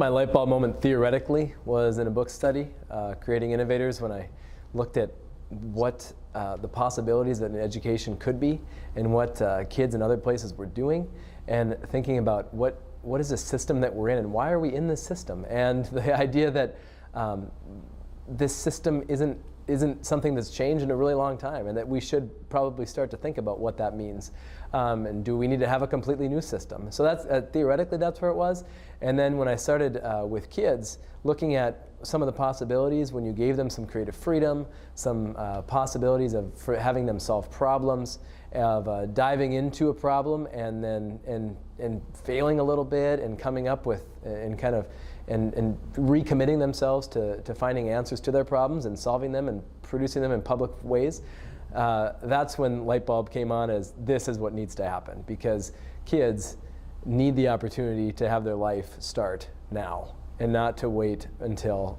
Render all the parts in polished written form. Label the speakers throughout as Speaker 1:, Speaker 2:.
Speaker 1: my light bulb moment theoretically was in a book study, Creating Innovators, when I looked at what the possibilities that an education could be and what kids in other places were doing, and thinking about what is the system that we're in and why are we in this system, and the idea that this system isn't something that's changed in a really long time, and that we should probably start to think about what that means. And do we need to have a completely new system? So that's theoretically that's where it was. And then when I started with kids, looking at some of the possibilities when you gave them some creative freedom, some possibilities for having them solve problems, of diving into a problem and then and failing a little bit and coming up with and recommitting themselves to finding answers to their problems and solving them and producing them in public ways. That's when light bulb came on as this is what needs to happen, because kids need the opportunity to have their life start now and not to wait until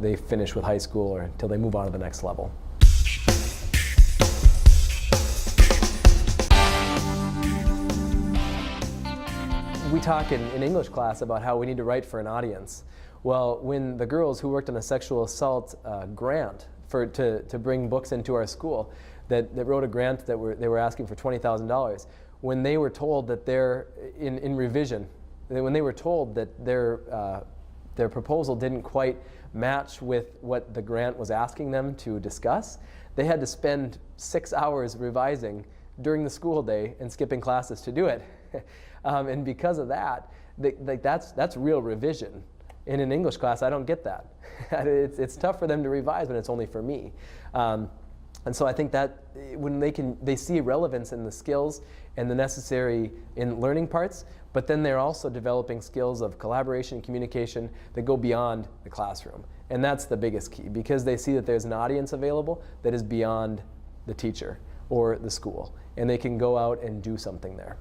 Speaker 1: they finish with high school or until they move on to the next level. We talk in English class about how we need to write for an audience. Well, when the girls who worked on a sexual assault grant to bring books into our school, that wrote a grant that they were asking for $20,000, when they were told that in revision, when they were told that their proposal didn't quite match with what the grant was asking them to discuss, they had to spend 6 hours revising during the school day and skipping classes to do it. And because of that, that's real revision. In an English class, I don't get that. It's tough for them to revise when it's only for me. And so I think that when they see relevance in the skills and the necessary in learning parts, but then they're also developing skills of collaboration and communication that go beyond the classroom. And that's the biggest key, because they see that there's an audience available that is beyond the teacher or the school, and they can go out and do something there.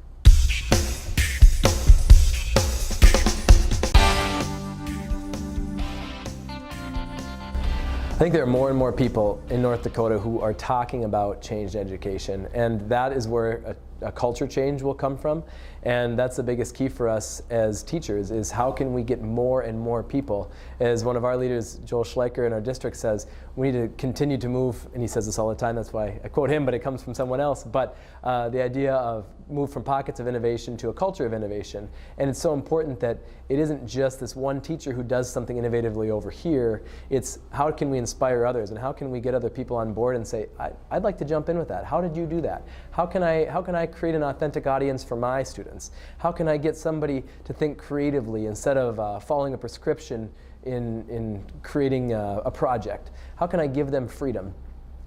Speaker 1: I think there are more and more people in North Dakota who are talking about changed education, and that is where a culture change will come from. And that's the biggest key for us as teachers, is how can we get more and more people. As one of our leaders, Joel Schleicher in our district, says, we need to continue to move, and he says this all the time, that's why I quote him, but it comes from someone else, but the idea of move from pockets of innovation to a culture of innovation. And it's so important that it isn't just this one teacher who does something innovatively over here. It's how can we inspire others, and how can we get other people on board and say, I'd like to jump in with that. How did you do that? How can I create an authentic audience for my students? How can I get somebody to think creatively instead of following a prescription in creating a project? How can I give them freedom?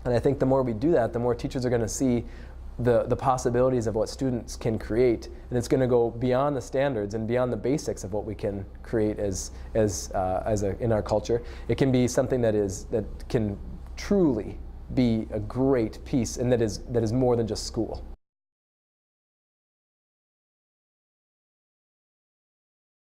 Speaker 1: And I think the more we do that, the more teachers are going to see the possibilities of what students can create, and it's going to go beyond the standards and beyond the basics of what we can create in our culture. It can be something that can truly be a great piece, and that is more than just school.